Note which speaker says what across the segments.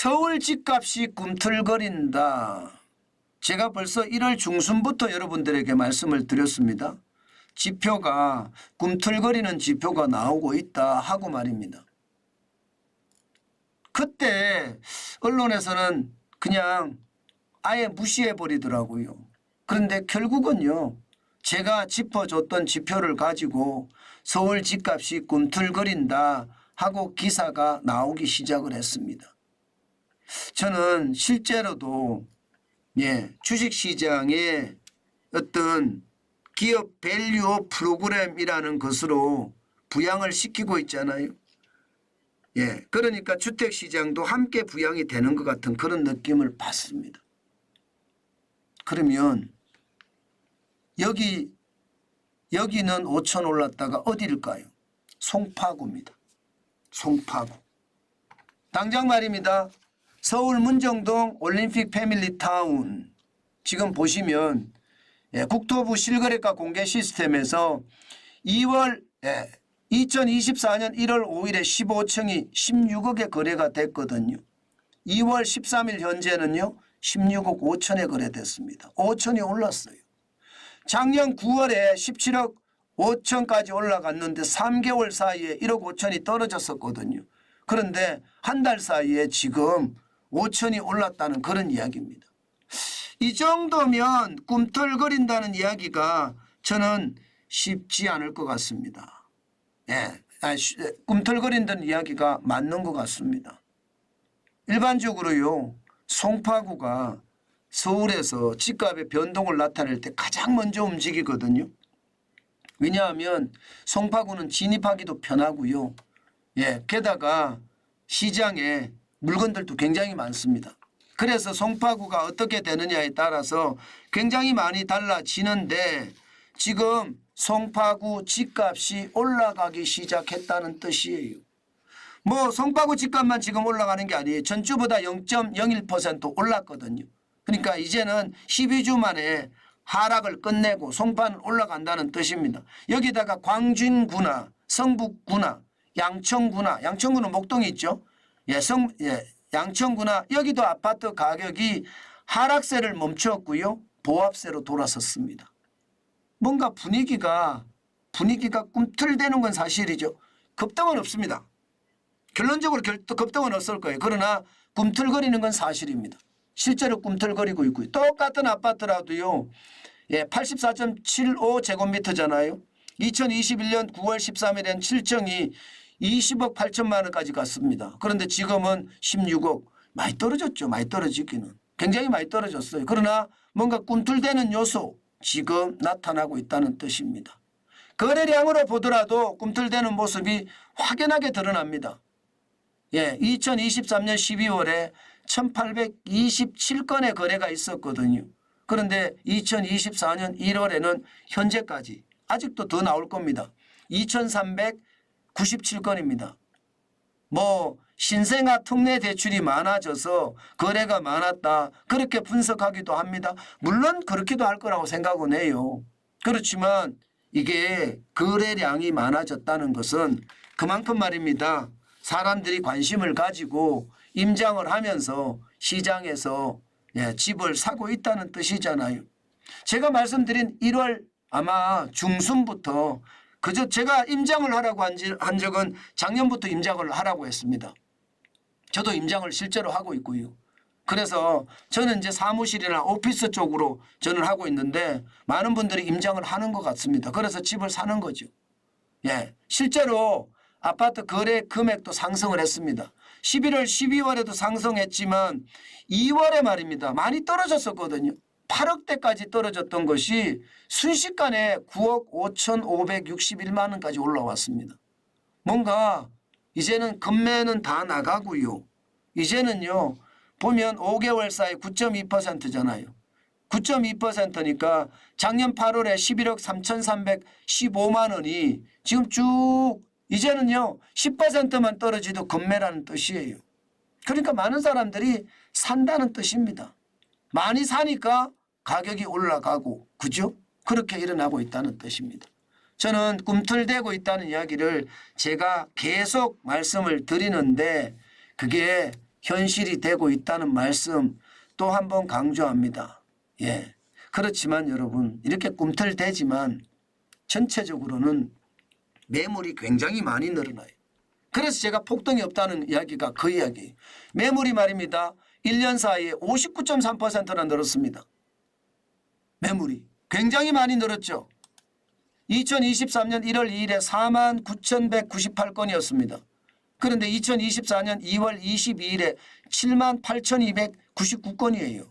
Speaker 1: 서울 집값이 꿈틀거린다. 제가 벌써 1월 중순부터 여러분들에게 말씀을 드렸습니다. 지표가 꿈틀거리는 지표가 나오고 있다 하고 말입니다. 그때 언론에서는 그냥 아예 무시해 버리더라고요. 그런데 결국은요. 제가 짚어줬던 지표를 가지고 서울 집값이 꿈틀거린다 하고 기사가 나오기 시작을 했습니다. 저는 실제로도 주식시장의 어떤 기업 밸류 프로그램이라는 것으로 부양을 시키고 있잖아요. 그러니까 주택시장도 함께 부양이 되는 것 같은 그런 느낌을 받습니다. 그러면 여기는 5천 올랐다가 어디일까요? 송파구입니다. 송파구. 당장 말입니다. 서울 문정동 올림픽 패밀리타운 지금 보시면 국토부 실거래가 공개 시스템에서 2024년 1월 5일에 15층이 16억에 거래가 됐거든요. 2월 13일 현재는요 16억 5천에 거래됐습니다. 5천이 올랐어요. 작년 9월에 17억 5천까지 올라갔는데 3개월 사이에 1억 5천이 떨어졌었거든요. 그런데 한 달 사이에 지금 5천이 올랐다는 그런 이야기입니다. 이 정도면 꿈틀거린다는 이야기가 저는 쉽지 않을 것 같습니다. 꿈틀거린다는 이야기가 맞는 것 같습니다. 일반적으로요. 송파구가 서울에서 집값의 변동을 나타낼 때 가장 먼저 움직이거든요. 왜냐하면 송파구는 진입하기도 편하고요. 게다가 시장에 물건들도 굉장히 많습니다. 그래서 송파구가 어떻게 되느냐에 따라서 굉장히 많이 달라지는데 지금 송파구 집값이 올라가기 시작했다는 뜻이에요. 뭐 송파구 집값만 지금 올라가는 게 아니에요. 전주보다 0.01% 올랐거든요. 그러니까 이제는 12주 만에 하락을 끝내고 송파는 올라간다는 뜻입니다. 여기다가 광진구나 성북구나 양천구나 양천구는 목동이 있죠. 양천구나 여기도 아파트 가격이 하락세를 멈췄고요. 보합세로 돌아섰습니다. 뭔가 분위기가 꿈틀대는 건 사실이죠. 급등은 없습니다. 결론적으로 급등은 없을 거예요. 그러나 꿈틀거리는 건 사실입니다. 실제로 꿈틀거리고 있고요. 똑같은 아파트라도요. 84.75제곱미터잖아요. 2021년 9월 13일엔 7층이 20억 8천만 원까지 갔습니다. 그런데 지금은 16억. 많이 떨어졌죠. 많이 떨어지기는. 굉장히 많이 떨어졌어요. 그러나 뭔가 꿈틀대는 요소 지금 나타나고 있다는 뜻입니다. 거래량으로 보더라도 꿈틀대는 모습이 확연하게 드러납니다. 2023년 12월에 1827건의 거래가 있었거든요. 그런데 2024년 1월에는 현재까지 아직도 더 나올 겁니다. 2397건입니다. 뭐 신생아 특례 대출이 많아져서 거래가 많았다 그렇게 분석하기도 합니다. 물론 그렇기도 할 거라고 생각은 해요. 그렇지만 이게 거래량이 많아졌다는 것은 그만큼 말입니다. 사람들이 관심을 가지고 임장을 하면서 시장에서 집을 사고 있다는 뜻이잖아요. 제가 말씀드린 1월 아마 중순부터 그저 제가 임장을 하라고 한 적은 작년부터 임장을 하라고 했습니다. 저도 임장을 실제로 하고 있고요. 그래서 저는 이제 사무실이나 오피스 쪽으로 저는 하고 있는데 많은 분들이 임장을 하는 것 같습니다. 그래서 집을 사는 거죠. 실제로 아파트 거래 금액도 상승을 했습니다. 11월, 12월에도 상승했지만 2월에 말입니다. 많이 떨어졌었거든요. 8억대까지 떨어졌던 것이 순식간에 9억 5,561만 원까지 올라왔습니다. 뭔가 이제는 금매는 다 나가고요. 이제는요. 보면 5개월 사이 9.2%잖아요. 9.2%니까 작년 8월에 11억 3,315만 원이 지금 쭉 이제는요 10%만 떨어지도 금매라는 뜻이에요. 그러니까 많은 사람들이 산다는 뜻입니다. 많이 사니까 가격이 올라가고 그죠? 그렇게 일어나고 있다는 뜻입니다. 저는 꿈틀대고 있다는 이야기를 제가 계속 말씀을 드리는데 그게 현실이 되고 있다는 말씀 또 한 번 강조합니다. 예. 그렇지만 여러분 이렇게 꿈틀대지만 전체적으로는 매물이 굉장히 많이 늘어나요. 그래서 제가 폭등이 없다는 이야기가 그 이야기예요. 매물이 말입니다. 1년 사이에 59.3%나 늘었습니다. 매물이 굉장히 많이 늘었죠. 2023년 1월 2일에 49,198건이었습니다. 그런데 2024년 2월 22일에 78,299건이에요.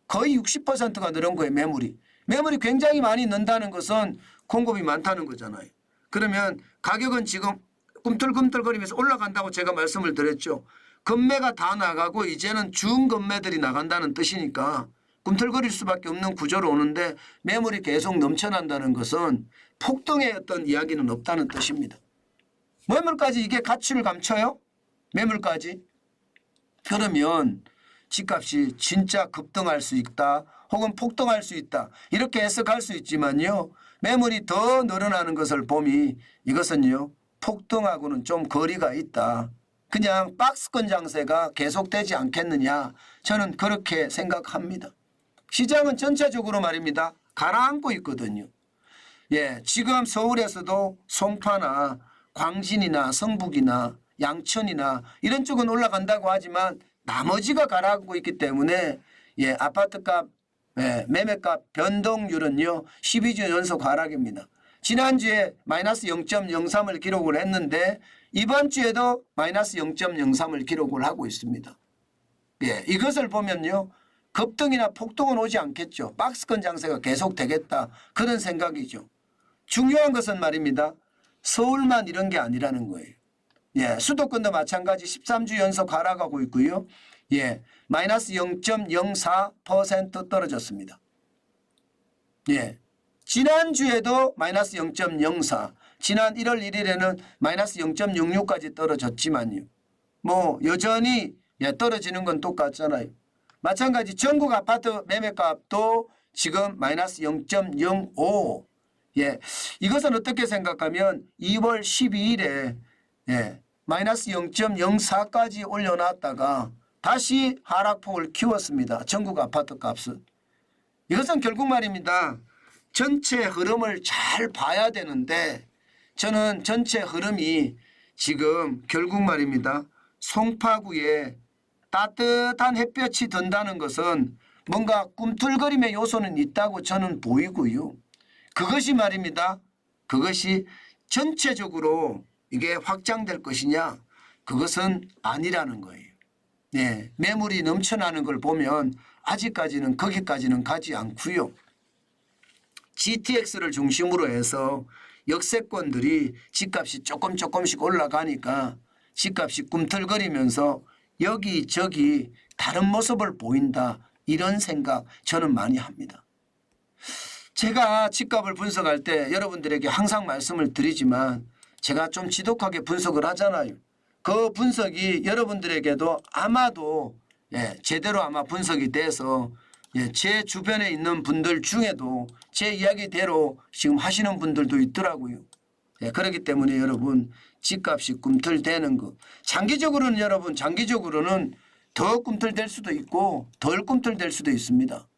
Speaker 1: 거의 60%가 늘은 거예요. 매물이. 매물이 굉장히 많이 는다는 것은 공급이 많다는 거잖아요. 그러면 가격은 지금 꿈틀꿈틀거리면서 올라간다고 제가 말씀을 드렸죠. 금매가 다 나가고 이제는 중금매들이 나간다는 뜻이니까 꿈틀거릴 수밖에 없는 구조로 오는데 매물이 계속 넘쳐난다는 것은 폭등의 어떤 이야기는 없다는 뜻입니다. 매물까지 이게 가치를 감춰요? 매물까지? 그러면 집값이 진짜 급등할 수 있다 혹은 폭등할 수 있다 이렇게 해석할 수 있지만요. 매물이 더 늘어나는 것을 보니 이것은요. 폭등하고는 좀 거리가 있다. 그냥 박스권 장세가 계속되지 않겠느냐 저는 그렇게 생각합니다. 시장은 전체적으로 말입니다. 가라앉고 있거든요. 예, 지금 서울에서도 송파나 광진이나 성북이나 양천이나 이런 쪽은 올라간다고 하지만 나머지가 가라앉고 있기 때문에 예, 아파트값 매매값 변동률은요 12주 연속 하락입니다. 지난주에 마이너스 0.03을 기록을 했는데 이번 주에도 마이너스 0.03을 기록을 하고 있습니다. 예, 이것을 보면요 급등이나 폭등은 오지 않겠죠. 박스권 장세가 계속 되겠다 그런 생각이죠. 중요한 것은 말입니다. 서울만 이런 게 아니라는 거예요. 예, 수도권도 마찬가지 13주 연속 하락하고 있고요. 예, 마이너스 0.04% 떨어졌습니다. 예, 지난주에도 마이너스 0.04, 지난 1월 1일에는 마이너스 0.66까지 떨어졌지만요. 뭐 여전히 예, 떨어지는 건 똑같잖아요. 마찬가지 전국 아파트 매매값도 지금 마이너스 0.05. 예, 이것은 어떻게 생각하면 2월 12일에 예, 마이너스 0.04까지 올려놨다가 다시 하락폭을 키웠습니다. 전국 아파트 값은. 이것은 결국 말입니다. 전체 흐름을 잘 봐야 되는데 저는 전체 흐름이 지금 결국 말입니다. 송파구에 따뜻한 햇볕이 든다는 것은 뭔가 꿈틀거림의 요소는 있다고 저는 보이고요. 그것이 말입니다. 그것이 전체적으로 이게 확장될 것이냐? 그것은 아니라는 거예요. 네, 매물이 넘쳐나는 걸 보면 아직까지는 거기까지는 가지 않고요. GTX를 중심으로 해서 역세권들이 집값이 조금씩 올라가니까 집값이 꿈틀거리면서 여기저기 다른 모습을 보인다. 이런 생각 저는 많이 합니다. 제가 집값을 분석할 때 여러분들에게 항상 말씀을 드리지만 제가 좀 지독하게 분석을 하잖아요. 그 분석이 여러분들에게도 아마도 예, 제대로 아마 분석이 돼서 예, 제 주변에 있는 분들 중에도 제 이야기대로 지금 하시는 분들도 있더라고요. 예, 그렇기 때문에 여러분 집값이 꿈틀대는 것 장기적으로는 여러분 장기적으로는 더 꿈틀댈 수도 있고 덜 꿈틀댈 수도 있습니다.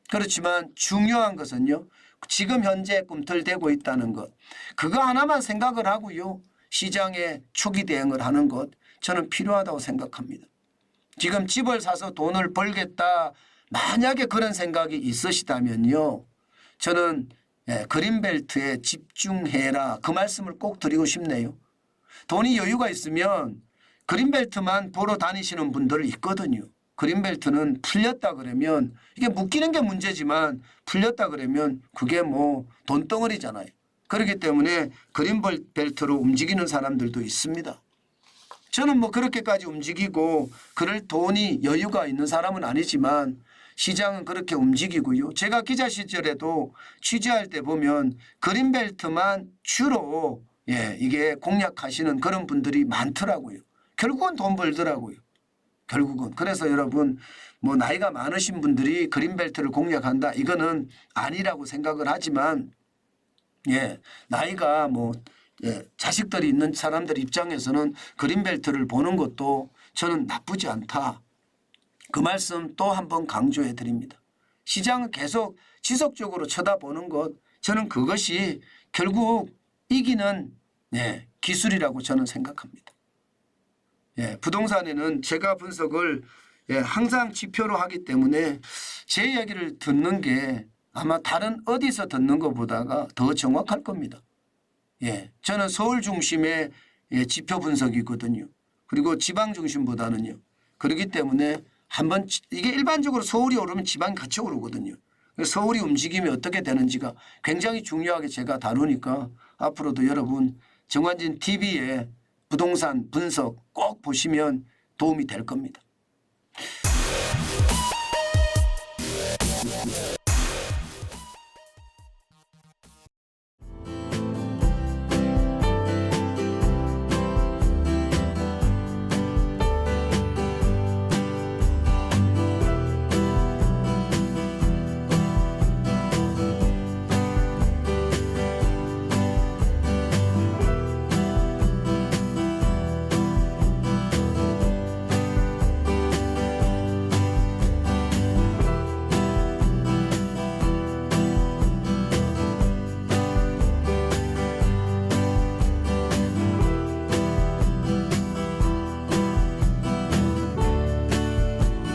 Speaker 1: 그렇지만 중요한 것은요. 지금 현재 꿈틀대고 있다는 것. 그거 하나만 생각을 하고요. 시장에 초기 대응을 하는 것 저는 필요하다고 생각합니다. 지금 집을 사서 돈을 벌겠다. 만약에 그런 생각이 있으시다면요. 저는 그린벨트에 집중해라. 그 말씀을 꼭 드리고 싶네요. 돈이 여유가 있으면 그린벨트만 보러 다니시는 분들 있거든요. 그린벨트는 풀렸다 그러면 이게 묶이는 게 문제지만 풀렸다 그러면 그게 뭐 돈덩어리잖아요. 그렇기 때문에 그린벨트로 움직이는 사람들도 있습니다. 저는 뭐 그렇게까지 움직이고 그럴 돈이 여유가 있는 사람은 아니지만 시장은 그렇게 움직이고요. 제가 기자 시절에도 취재할 때 보면 그린벨트만 주로 이게 공략하시는 그런 분들이 많더라고요. 결국은 돈 벌더라고요. 결국은. 그래서 여러분 뭐 나이가 많으신 분들이 그린벨트를 공략한다 이거는 아니라고 생각을 하지만 나이가 뭐 자식들이 있는 사람들 입장에서는 그린벨트를 보는 것도 저는 나쁘지 않다. 그 말씀 또 한 번 강조해 드립니다. 시장을 계속 지속적으로 쳐다보는 것, 저는 그것이 결국 이기는 기술이라고 저는 생각합니다. 부동산에는 제가 분석을 항상 지표로 하기 때문에 제 이야기를 듣는 게 아마 다른 어디서 듣는 것보다가 더 정확할 겁니다. 저는 서울 중심의 지표 분석이거든요. 그리고 지방 중심보다는요. 그렇기 때문에 한번 이게 일반적으로 서울이 오르면 지방이 같이 오르거든요. 서울이 움직임이 어떻게 되는지가 굉장히 중요하게 제가 다루니까 앞으로도 여러분 정관진 TV의 부동산 분석 꼭 보시면 도움이 될 겁니다.